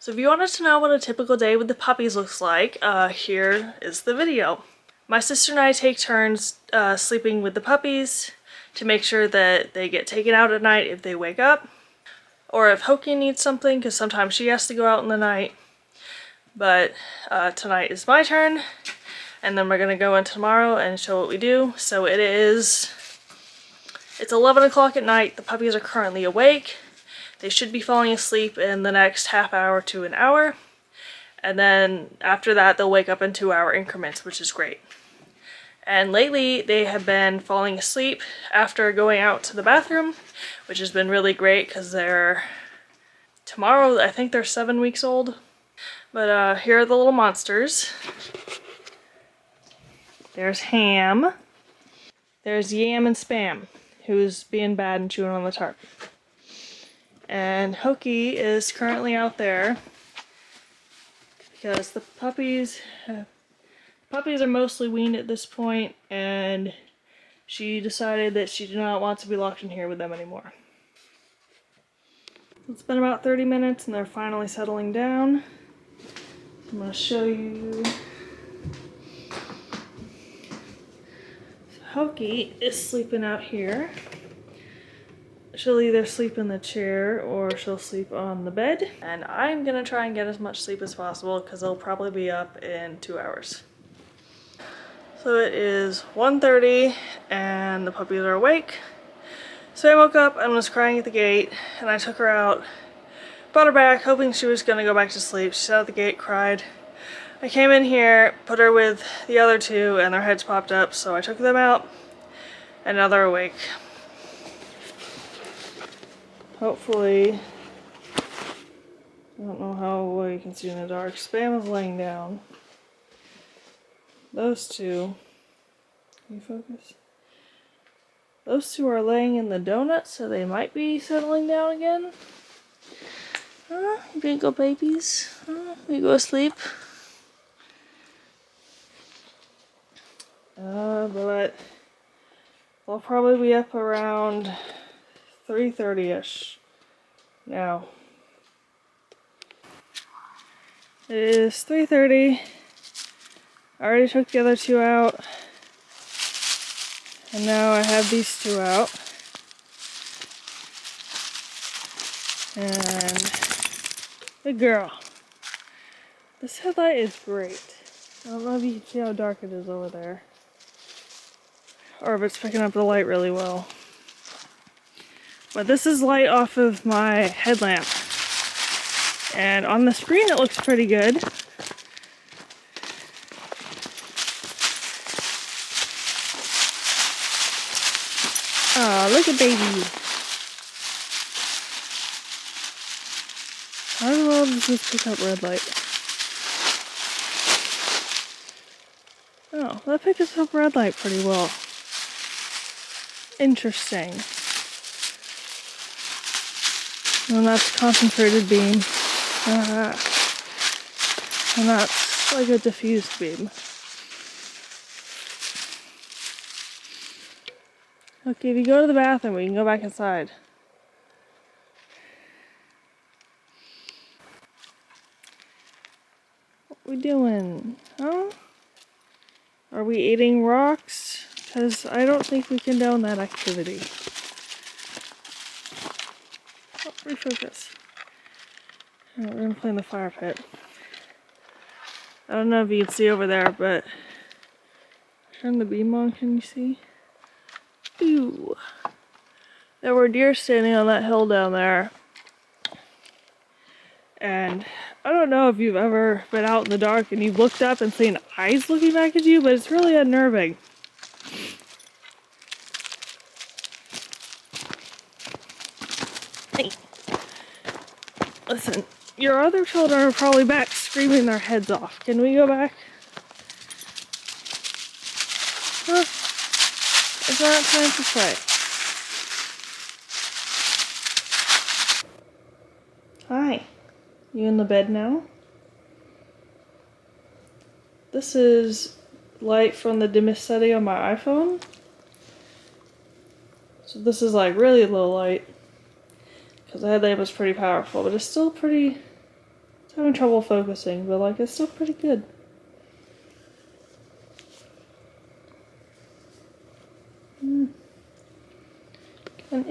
So if you wanted to know what a typical day with the puppies looks like, here is the video. My sister and I take turns sleeping with the puppies to make sure that they get taken out at night if they wake up, or if Hokie needs something, because sometimes she has to go out in the night. But tonight is my turn, and then we're gonna go in tomorrow and show what we do. So it's 11 o'clock at night. The puppies are currently awake. They should be falling asleep in the next half hour to an hour. And then after that, they'll wake up in 2-hour increments, which is great. And lately, they have been falling asleep after going out to the bathroom, which has been really great because tomorrow, I think they're 7 weeks old. But here are the little monsters. There's Ham. There's Yam and Spam, who's being bad and chewing on the tarp. And Hokie is currently out there because the puppies are mostly weaned at this point, and she decided that she did not want to be locked in here with them anymore. It's been about 30 minutes and they're finally settling down. I'm going to show you. So Hokie is sleeping out here. She'll either sleep in the chair or she'll sleep on the bed. And I'm gonna try and get as much sleep as possible because they'll probably be up in 2 hours. So it is 1:30 and the puppies are awake. So I woke up and was crying at the gate, and I took her out, brought her back, hoping she was gonna go back to sleep. She sat at the gate, cried. I came in here, put her with the other two, and their heads popped up, so I took them out, and now they're awake. Hopefully, I don't know how well you can see in the dark. Spam is laying down. Those two, can you focus? Those two are laying in the donut, so they might be settling down again. You go babies. You go to sleep. But I'll probably be up around 3:30ish now. It is 3:30. I already took the other two out, and now I have these two out. And good girl. This headlight is great. I don't know if you can see how dark it is over there, or if it's picking up the light really well. But this is light off of my headlamp, and on the screen it looks pretty good. Oh, look at baby. How in the world does this pick up red light? Oh, that picked up red light pretty well. Interesting. And that's concentrated beam. And that's like a diffused beam. Okay, if you go to the bathroom, we can go back inside. What we doing? Huh? Are we eating rocks? Because I don't think we condone that activity. Oh, refocus. Oh, we're gonna play in the fire pit. I don't know if you can see over there, but turn the beam on, can you see? Ooh. There were deer standing on that hill down there. And I don't know if you've ever been out in the dark and you've looked up and seen eyes looking back at you, but it's really unnerving. Hey. Listen, your other children are probably back screaming their heads off. Can we go back? Huh? It's not time to play. Hi. You in the bed now? This is light from the dimmest setting on my iPhone. So this is like really low light, because the headlamp was pretty powerful, but it's still pretty Having trouble focusing, but like it's still pretty good. An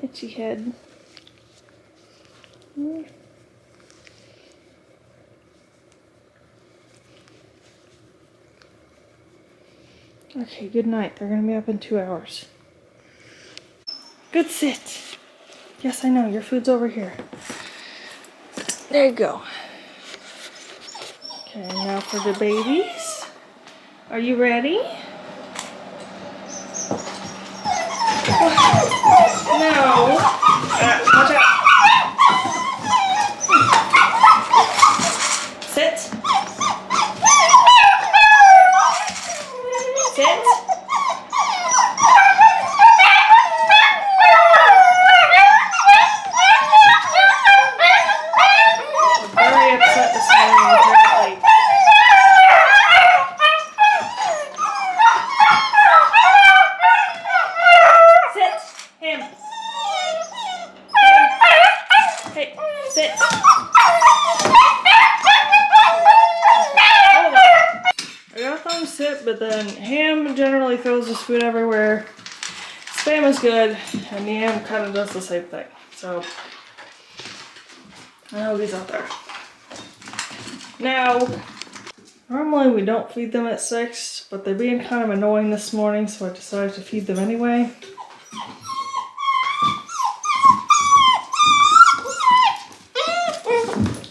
itchy head. Okay, good night. They're gonna be up in 2 hours. Good sit. Yes, I know. Your food's over here. There you go. Okay, now for the babies. Are you ready? No. Watch out. Sit. Sit. Very upset this morning, apparently. Hey, sit. I got them sit, but then Ham generally throws his food everywhere. Spam is good, and Yam kind of does the same thing. So, I hope he's out there. Now, normally we don't feed them at 6, but they're being kind of annoying this morning, so I decided to feed them anyway.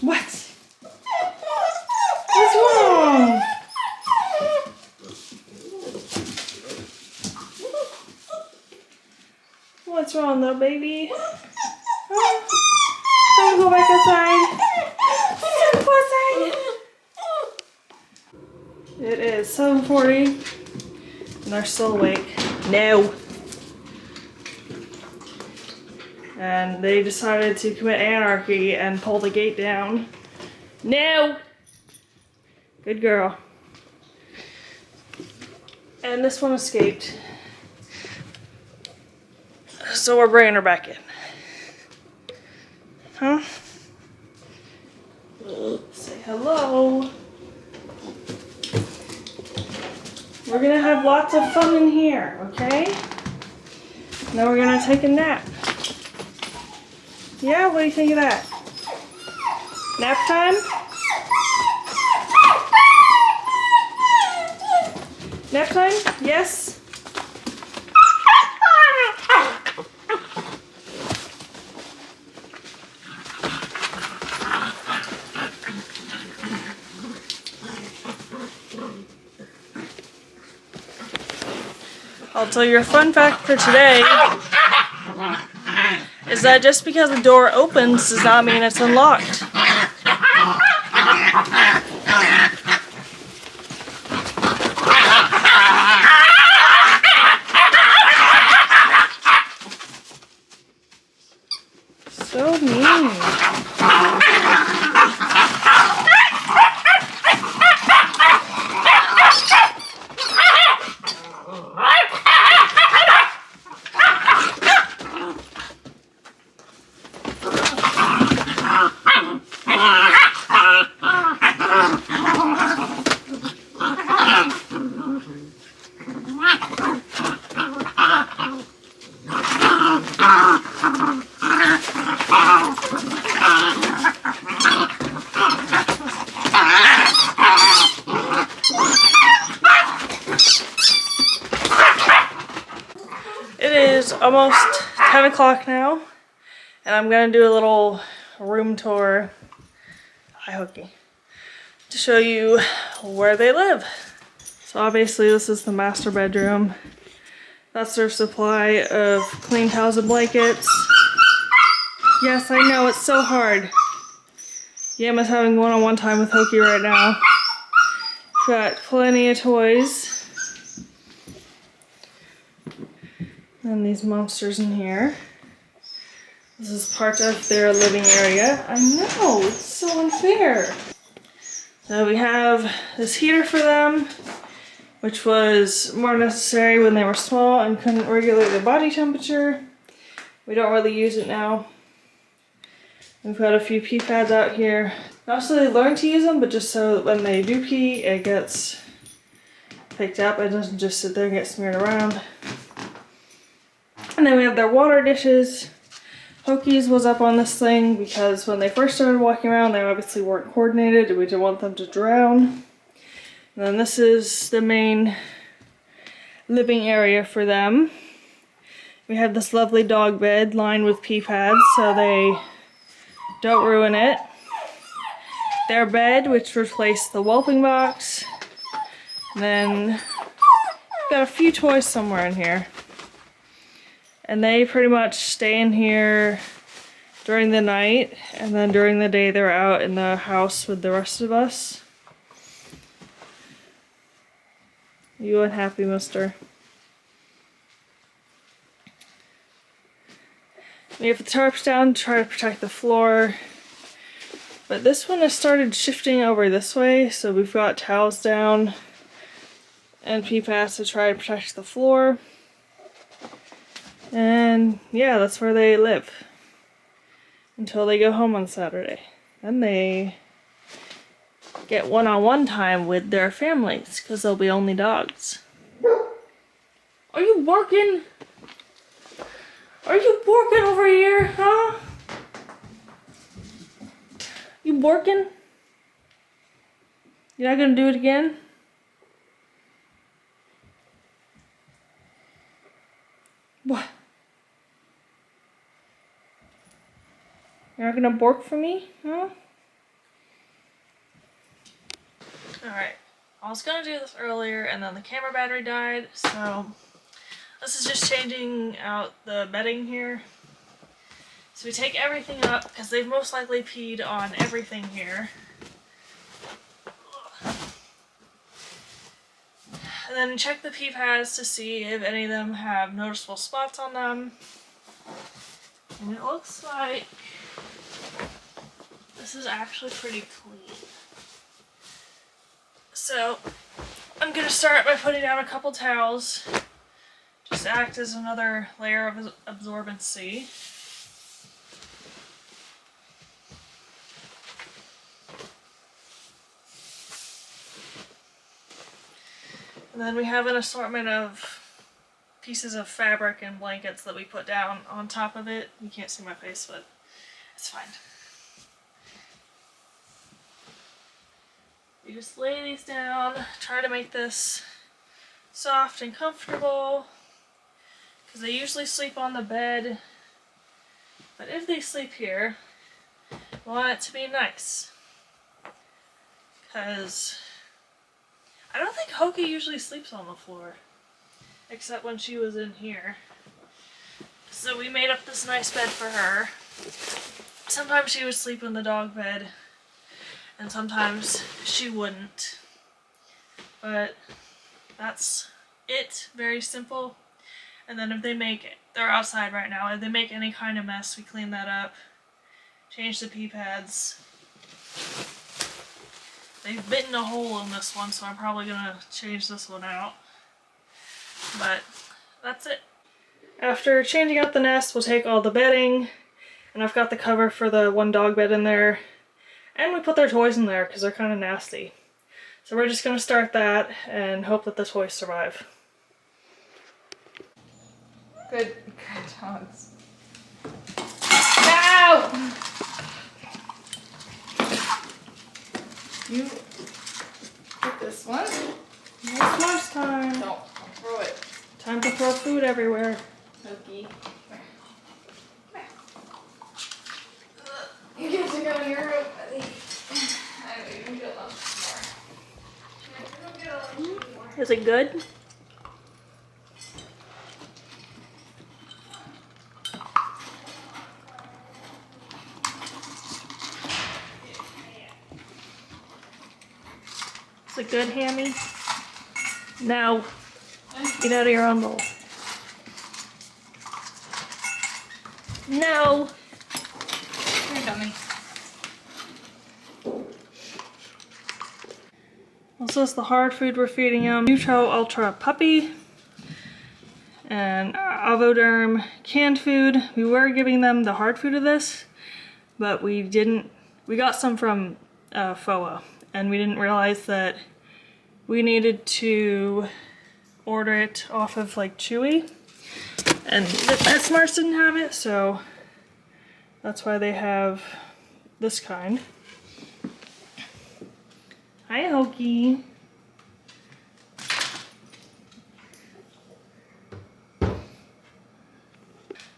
What? What's wrong? What's wrong, little baby? Huh? Don't go back outside. Don't go outside. It is 7:40 and they're still awake. No. And they decided to commit anarchy and pull the gate down. No! Good girl. And this one escaped. So we're bringing her back in. Huh? Say hello. We're gonna have lots of fun in here, okay? Now we're gonna take a nap. Yeah, what do you think of that? Nap time? Nap time? Yes? I'll tell you a fun fact for today is that just because the door opens does not mean it's unlocked. So mean. It is almost 10 o'clock now, and I'm going to do a little room tour, hi Hokie, to show you where they live. So obviously this is the master bedroom. That's their supply of clean towels and blankets. Yes, I know, it's so hard. Yama's having one-on-one time with Hokie right now. Got plenty of toys. And these monsters in here. This is part of their living area. I know, it's so unfair. So we have this heater for them, which was more necessary when they were small and couldn't regulate their body temperature. We don't really use it now. We've got a few pee pads out here. Not so they learn to use them, but just so that when they do pee, it gets picked up. It doesn't just sit there and get smeared around. And then we have their water dishes. Hokie's was up on this thing because when they first started walking around, they obviously weren't coordinated. We didn't want them to drown. And then this is the main living area for them. We have this lovely dog bed lined with pee pads so they don't ruin it. Their bed, which replaced the whelping box. And then got a few toys somewhere in here. And they pretty much stay in here during the night, and then during the day they're out in the house with the rest of us. You unhappy, mister? We have the tarps down to try to protect the floor. But this one has started shifting over this way, so we've got towels down and pee pads to try to protect the floor. And yeah, that's where they live until they go home on Saturday. Then they get one-on-one time with their families because they'll be only dogs. Are you barking? Are you barking over here, huh? You barking? You're not gonna do it again? What? You're not gonna bark for me, huh? Alright, I was gonna do this earlier and then the camera battery died, so this is just changing out the bedding here. So we take everything up because they've most likely peed on everything here. And then check the pee pads to see if any of them have noticeable spots on them. And it looks like this is actually pretty clean. So I'm gonna start by putting down a couple towels, just to act as another layer of absorbency. And then we have an assortment of pieces of fabric and blankets that we put down on top of it. You can't see my face, but it's fine. You just lay these down, try to make this soft and comfortable, because they usually sleep on the bed, but if they sleep here, we want it to be nice, because I don't think Hokie usually sleeps on the floor, except when she was in here. So we made up this nice bed for her. Sometimes she would sleep in the dog bed, and sometimes she wouldn't. But that's it, very simple. And then if they make it, they're outside right now, if they make any kind of mess, we clean that up, change the pee pads. They've bitten a hole in this one, so I'm probably gonna change this one out. But that's it. After changing out the nest, we'll take all the bedding, and I've got the cover for the one dog bed in there, and we put their toys in there because they're kind of nasty. So we're just gonna start that and hope that the toys survive. Good dogs. No! You get this one. No smash time. Don't throw it. Time to throw food everywhere. Hokie. You get to go to your room, buddy. I know you can get lunch more. Is it good? Is it good, Hammy? No. Get out of your own bowl. No. Here, dummy. This is the hard food we're feeding them. Neutro Ultra Puppy and Avoderm canned food. We were giving them the hard food of this, but we didn't. We got some from FOA, and we didn't realize that we needed to order it off of like Chewy, and PetSmarts didn't have it, so that's why they have this kind. Hi, Hokie.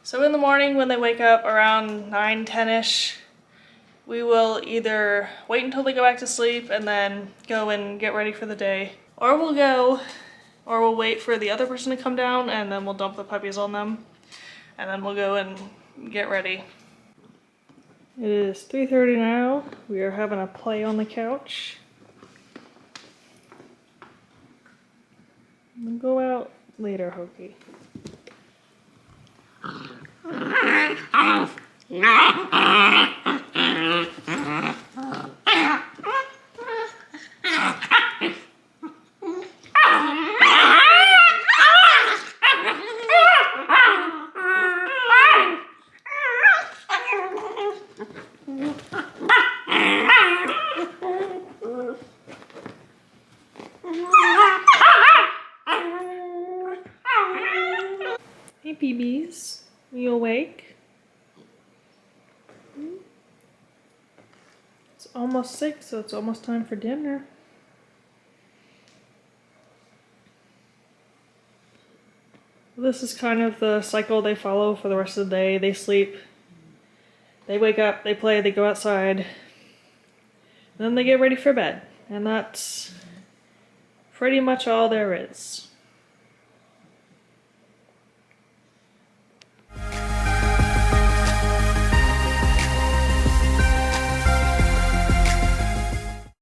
So in the morning when they wake up around 9, 10-ish, we will either wait until they go back to sleep and then go and get ready for the day, or we'll wait for the other person to come down and then we'll dump the puppies on them, and then we'll go and get ready. It is 3:30 now. We are having a play on the couch. We'll go out later, Hokie. Hey, Puppies. Are you awake? It's almost 6, so it's almost time for dinner. This is kind of the cycle they follow for the rest of the day. They sleep, they wake up, they play, they go outside, and then they get ready for bed. And that's pretty much all there is.